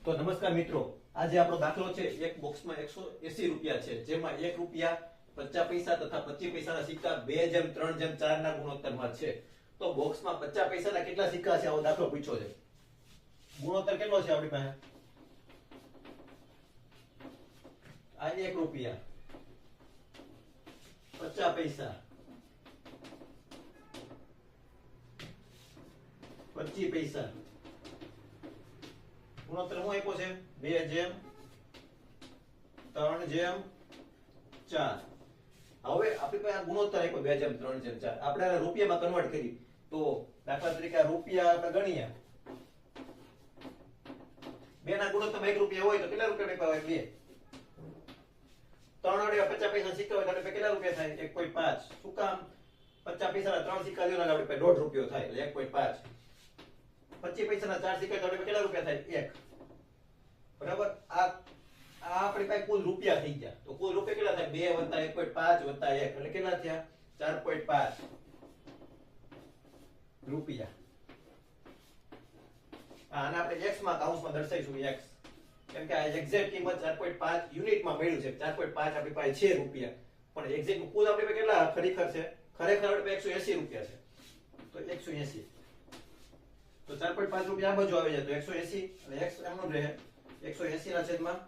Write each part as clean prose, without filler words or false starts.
તો નમસ્કાર મિત્રો, આજે આપણો દાખલો છે એક બોક્સમાં 180 રૂપિયા છે, જેમાં 1 રૂપિયા 50 પૈસા તથા 25 પૈસાના સિક્કા 2:3:4 ના ગુણોત્તરમાં છે. તો બોક્સમાં 50 પૈસાના કેટલા સિક્કા છે આવો દાખલો પૂછ્યો છે. ગુણોત્તર કેટલો છે આપણી પાસે? આ 1 રૂપિયા 50 પૈસા 25 પૈસા ગુણોત્તર શું આપ્યો છે? 2:3:4. હવે આપણી પાસે આ ગુણોત્તર આપ્યો 2:3:4. આપણે આને રૂપિયામાં કન્વર્ટ કરી તો દાખલા તરીકે આ રૂપિયા આપણે ગણીએ, 2 ના ગુણોત્તરમાં 1 રૂપિયા હોય તો કેટલા રૂપિયા આપ્યા હોય? 2. 3 વડે 50 પૈસા સિક્કા હોય તો આપણે કેટલા રૂપિયા થાય? 1.5. શું કામ? 50 પૈસાના 3 સિક્કા લ્યો એટલે આપણે 1.5 રૂપિયો થાય એટલે 1.5. 25 પૈસાના 4 સિક્કા તો કેટલા રૂપિયા થાય? 1. બરાબર. આ આપણી પાસે કુલ રૂપિયા થઈ ગયા. તો કુલ રૂપિયા કેટલા થાય? 2 + 1.5 + 1 એટલે કેટલા થયા? 4.5 રૂપિયા. આને આપણે x માં કૌંસમાં દર્શાવીશું x, કેમ કે આ એક્ઝેક્ટ કિંમત 4.5 યુનિટમાં મળ્યું છે. 4.5 આપણી પાસે છે રૂપિયા, પણ એક્ઝેક્ટ કુલ આપણી પાસે કેટલા ખરેખર છે? ખરેખર આપણી પાસે 180 રૂપિયા છે. તો 180 તો 4.5 રૂપિયા આ બાજુ આવી જાય તો 180 અને x એમનો રહે 180 ના છેદમાં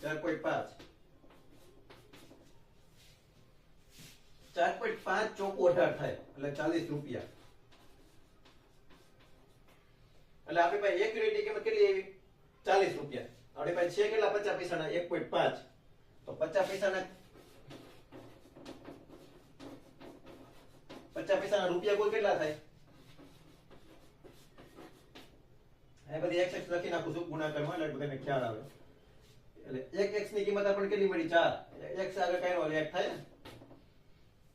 4.5. 4.5 ચોકુ 18 થાય એટલે 40 રૂપિયા. એટલે આપણી પાસે 1 યુનિટની કિંમત કેટલી આવી? 40 રૂપિયા. આપણી પાસે છે કેટલા? 50 પૈસાના 1.5. તો 50 પૈસાના રૂપિયા કુલ કેટલા થાય? આ બધી x લખી નાખું છું ગુણાકારમાં એટલે બધાને ખ્યાલ આવે. એટલે 1x ની કિંમત આપણને કેટલી મળી? 4. x આગળ કાંઈ નો 1 થાય ને,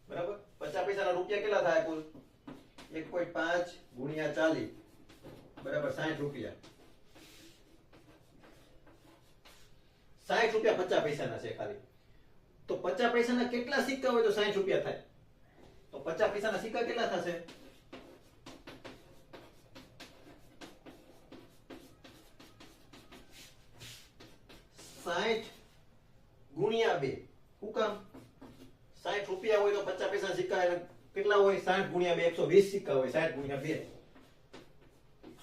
બરાબર. 50 પૈસાના રૂપિયા કેટલા થાય કુલ? 1.5 ગુણ્યા 40 બરાબર 60 રૂપિયા. 60 રૂપિયા 50 પૈસાના છે ખાલી. તો 50 પૈસાના કેટલા સિક્કા હોય તો 60 રૂપિયા થાય? તો 50 પૈસાના સિક્કા કેટલા થશે? 60 ગુણ્યા 2. શું કામ? 60 રૂપિયા હોય તો 50 પૈસાના સિક્કા કેટલા હોય? 60 ગુણ્યા 2 120 સિક્કા હોય. 60 ગુણ્યા 2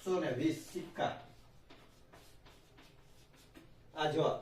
120 સિક્કા. આ જવાબ.